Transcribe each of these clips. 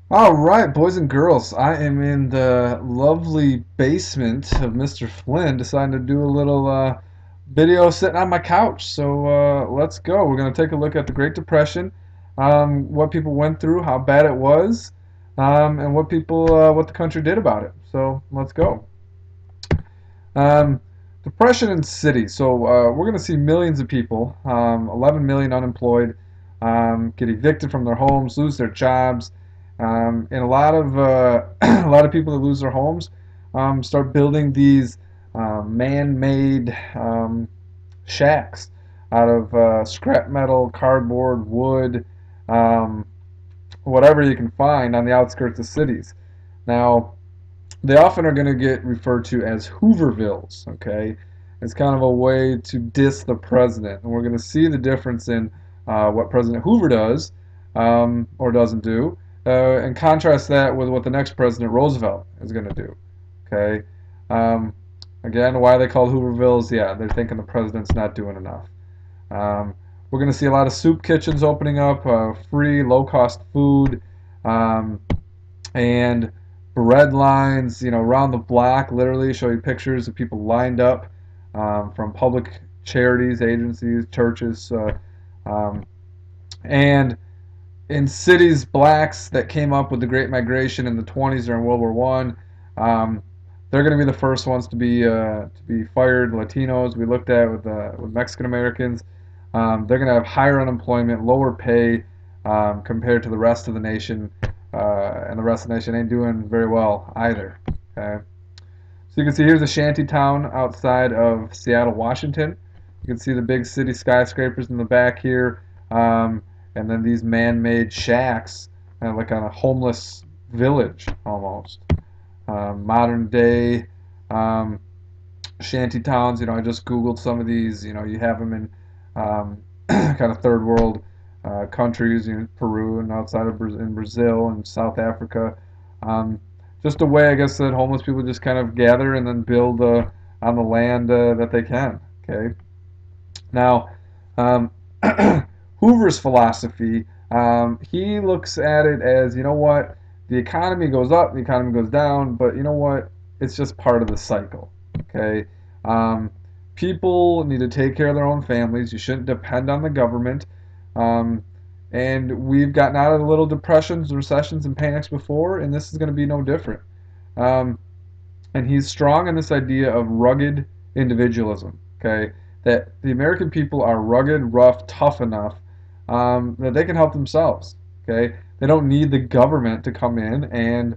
All right, boys and girls, I am in the lovely basement of Mr. Flynn, deciding to do a little video sitting on my couch. So let's go. We're going to take a look at the Great Depression, what people went through, how bad it was, and what the country did about it. So let's go. Um, Depression in cities. So we're going to see millions of people, 11 million unemployed, get evicted from their homes, lose their jobs, and a lot of a lot of people that lose their homes start building these man-made shacks out of scrap metal, cardboard, wood, um, whatever you can find on the outskirts of cities. Now, they often are going to get referred to as Hoovervilles, okay? It's kind of a way to diss the president. And we're going to see the difference in what President Hoover does or doesn't do, and contrast that with what the next President Roosevelt is going to do, okay? Um, Again, why are they called Hoovervilles? Yeah, they're thinking the president's not doing enough. Um, we're going to see a lot of soup kitchens opening up, free, low-cost food, um, and bread lines, around the block, literally show you pictures of people lined up from public charities, agencies, churches, um, and in cities, blacks that came up with the Great Migration in the 20s during World War One, they're going to be the first ones to be fired. Latinos we looked at with Mexican Americans, they're going to have higher unemployment, lower pay compared to the rest of the nation, and the rest of the nation ain't doing very well either. Okay, so you can see here's a shanty town outside of Seattle, Washington. You can see the big city skyscrapers in the back here, and then these man-made shacks, like on a homeless village almost. Modern day um, shanty towns. I just Googled some of these. You have them in kind of third world countries, Peru and outside of in Brazil and South Africa. Um, just a way, I guess, that homeless people just kind of gather and then build on the land that they can. Okay. Now, um, Hoover's philosophy, he looks at it as, what, the economy goes up, the economy goes down, but you know what? It's just part of the cycle. Okay. Um, People need to take care of their own families. You shouldn't depend on the government. Um, and we've gotten out of the little depressions, recessions, and panics before, and this is going to be no different. Um, and he's strong in this idea of rugged individualism. Okay, that the American people are rugged, rough, tough enough that they can help themselves. Okay, they don't need the government to come in and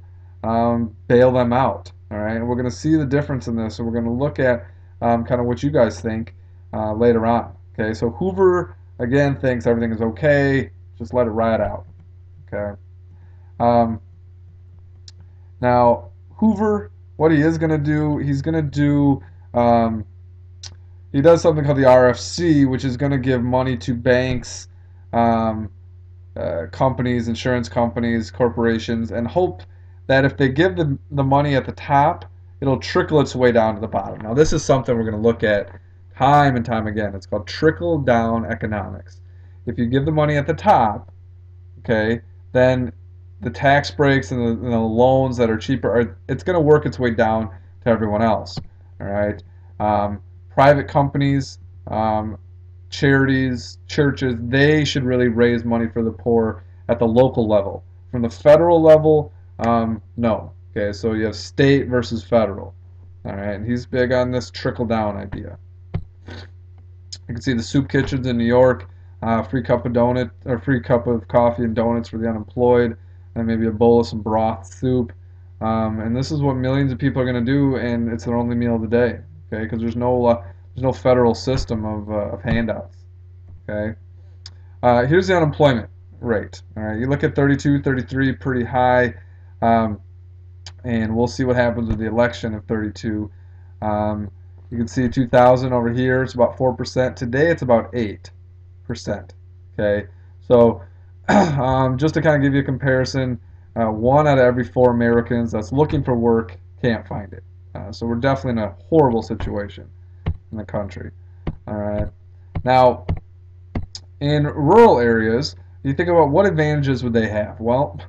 bail them out. All right, and we're going to see the difference in this, and we're going to look at kind of what you guys think later on. Okay, so Hoover again thinks everything is okay, just let it ride out. Okay. Um, Now, Hoover, what he is going to do, he's going to do, um, he does something called the RFC, which is going to give money to banks, um, companies, insurance companies, corporations, and hope that if they give the money at the top, it'll trickle its way down to the bottom. Now, this is something we're going to look at time and time again. It's called trickle down economics. If you give the money at the top, okay, then the tax breaks and the loans that are cheaper it's going to work its way down to everyone else. All right, private companies, um, charities, churches, they should really raise money for the poor at the local level. From the federal level, no. Okay, so you have state versus federal. All right, and he's big on this trickle down idea. You can see the soup kitchens in New York, free cup of donut or free cup of coffee and donuts for the unemployed, and maybe a bowl of some broth soup. And this is what millions of people are going to do, and it's their only meal of the day. Okay, because there's no federal system of handouts. Okay, here's the unemployment rate. All right, you look at 32, 33, pretty high, um, and we'll see what happens with the election of 32. Um, you can see 2000 over here, it's about 4%. Today it's about 8%. Okay, so just to kind of give you a comparison, one out of every four Americans that's looking for work can't find it. So we're definitely in a horrible situation in the country. All right. Now, in rural areas, you think about what advantages would they have? Well,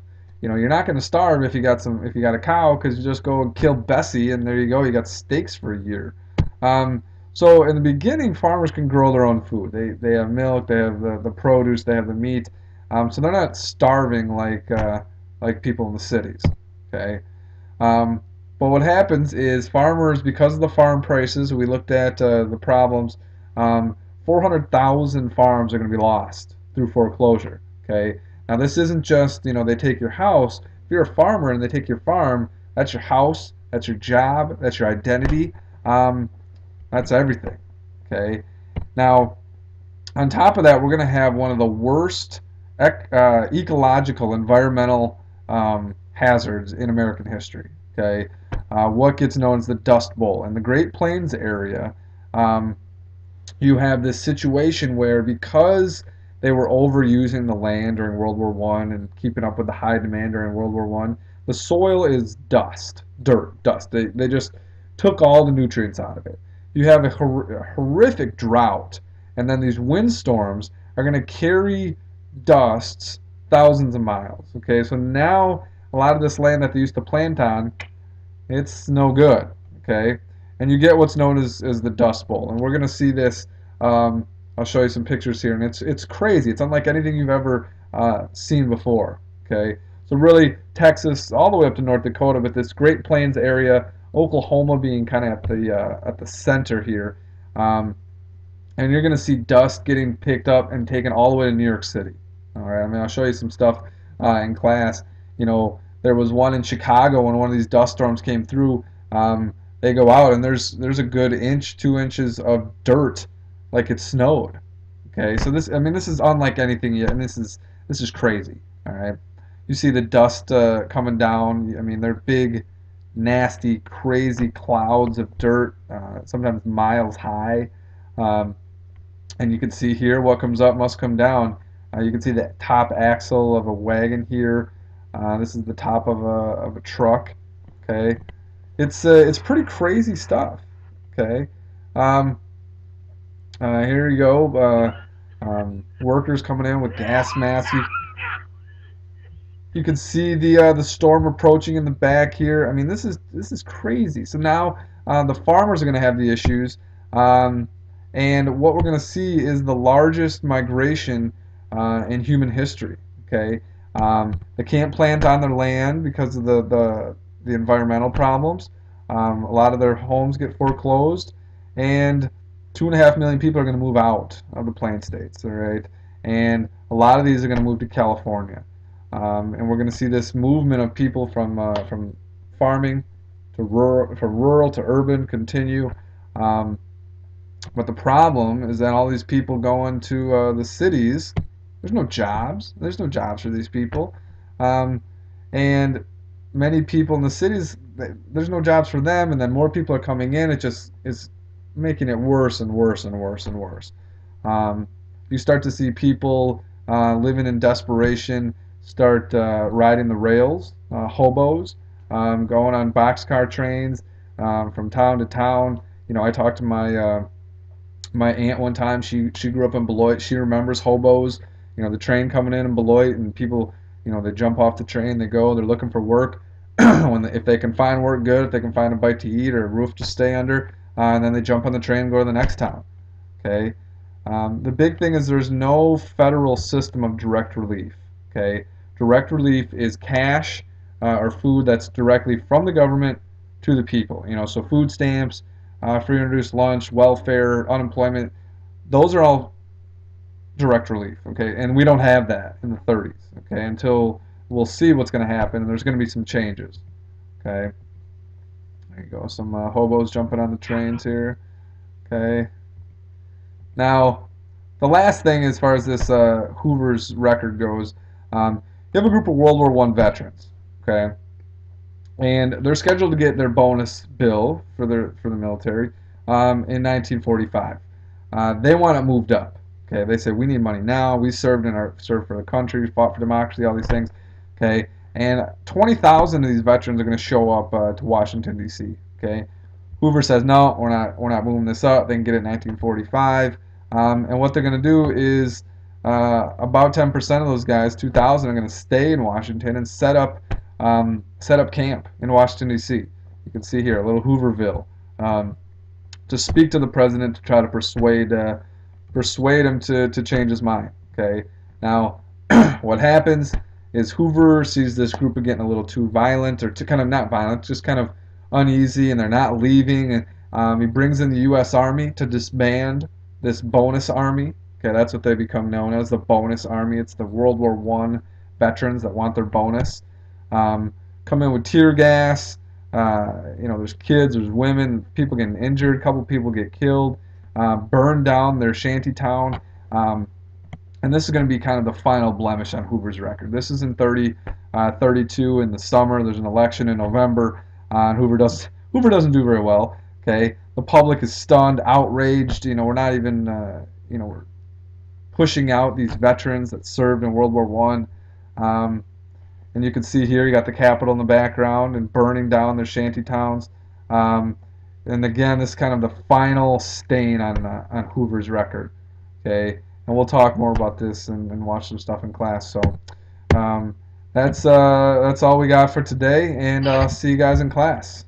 you're not going to starve if you got a cow, because you just go and kill Bessie, and there you go, you got steaks for a year. Um, so in the beginning, farmers can grow their own food. They have milk, they have the produce, they have the meat. So they're not starving like people in the cities. Okay. Um, but what happens is farmers, because of the farm prices, we looked at the problems. 400,000 farms are going to be lost through foreclosure. Okay. Now this isn't just they take your house. If you're a farmer and they take your farm, that's your house, that's your job, that's your identity. Um, that's everything. Okay. Now on top of that, we're going to have one of the worst ecological, environmental hazards in American history. Okay, what gets known as the Dust Bowl in the Great Plains area. Um, you have this situation where, because they were overusing the land during World War One and keeping up with the high demand during World War One, the soil is dust. They just took all the nutrients out of it. You have a horrific drought, and then these windstorms are going to carry dusts thousands of miles. Okay, so now a lot of this land that they used to plant on, it's no good. Okay, and you get what's known as the Dust Bowl, and we're going to see this. I'll show you some pictures here, and it's crazy. It's unlike anything you've ever seen before. Okay, so really Texas all the way up to North Dakota, but this Great Plains area, Oklahoma being kind of at the center here, and you're going to see dust getting picked up and taken all the way to New York City. All right, I mean I'll show you some stuff in class. There was one in Chicago when one of these dust storms came through. They go out and there's a good inch, 2 inches of dirt, like it snowed. Okay, so this is unlike anything yet, and this is crazy. All right, you see the dust coming down. I mean, they're big, nasty, crazy clouds of dirt, sometimes miles high. Um, and you can see here, what comes up must come down. You can see the top axle of a wagon here. This is the top of a truck. Okay, it's pretty crazy stuff. Okay, um, here you go. Workers coming in with gas masks. You can see the storm approaching in the back here. I mean, this is crazy. So now the farmers are going to have the issues, and what we're going to see is the largest migration in human history. Okay, they can't plant on their land because of the environmental problems. A lot of their homes get foreclosed, and 2.5 million people are going to move out of the Plain States. All right, and a lot of these are going to move to California. And we're going to see this movement of people from farming to rural to urban continue. Um, but the problem is that all these people going to the cities, there's no jobs. There's no jobs for these people. Um, and many people in the cities, there's no jobs for them, and then more people are coming in. It just is making it worse and worse and worse and worse. Um, you start to see people living in desperation, start riding the rails, hobos, going on boxcar trains from town to town. I talked to my aunt one time. She grew up in Beloit. She remembers hobos. The train coming in Beloit, and people, they jump off the train. They go. They're looking for work. If they can find work, good. If they can find a bite to eat or a roof to stay under, and then they jump on the train and go to the next town. Okay. The big thing is there's no federal system of direct relief. Okay. Direct relief is cash or food that's directly from the government to the people. So food stamps, free and reduced lunch, welfare, unemployment, those are all direct relief. Okay, and we don't have that in the 30s. Okay, until we'll see what's going to happen, and there's going to be some changes. Okay, there you go. Some hobos jumping on the trains here. Okay. Now, the last thing as far as this Hoover's record goes, you have a group of World War I veterans, okay, and they're scheduled to get their bonus bill for the military in 1945. They want it moved up. Okay, they say we need money now. We served for the country, fought for democracy, all these things. Okay, and 20,000 of these veterans are going to show up to Washington D.C. Okay, Hoover says no, we're not moving this up. They can get it in 1945, and what they're going to do is about 10% of those guys, 2,000, are going to stay in Washington and set up camp in Washington D.C. You can see here a little Hooverville, um, to speak to the president to try to persuade him to change his mind. Okay, now what happens is Hoover sees this group of getting a little too violent, or too kind of not violent, just kind of uneasy, and they're not leaving. And he brings in the U.S. Army to disband this bonus army. Okay, that's what they become known as, the bonus army. It's the World War I veterans that want their bonus. Um, Come in with tear gas. There's kids, there's women, people getting injured, a couple people get killed, burn down their shanty town. Um, and this is going to be kind of the final blemish on Hoover's record. This is in 32 in the summer. There's an election in November, and Hoover doesn't do very well. Okay, the public is stunned, outraged. We're not even we're pushing out these veterans that served in World War One. And you can see here you got the Capitol in the background and burning down their shanty towns. Um, and again, this is kind of the final stain on Hoover's record. Okay, and we'll talk more about this and watch some stuff in class. So um, that's all we got for today, and I'll see you guys in class.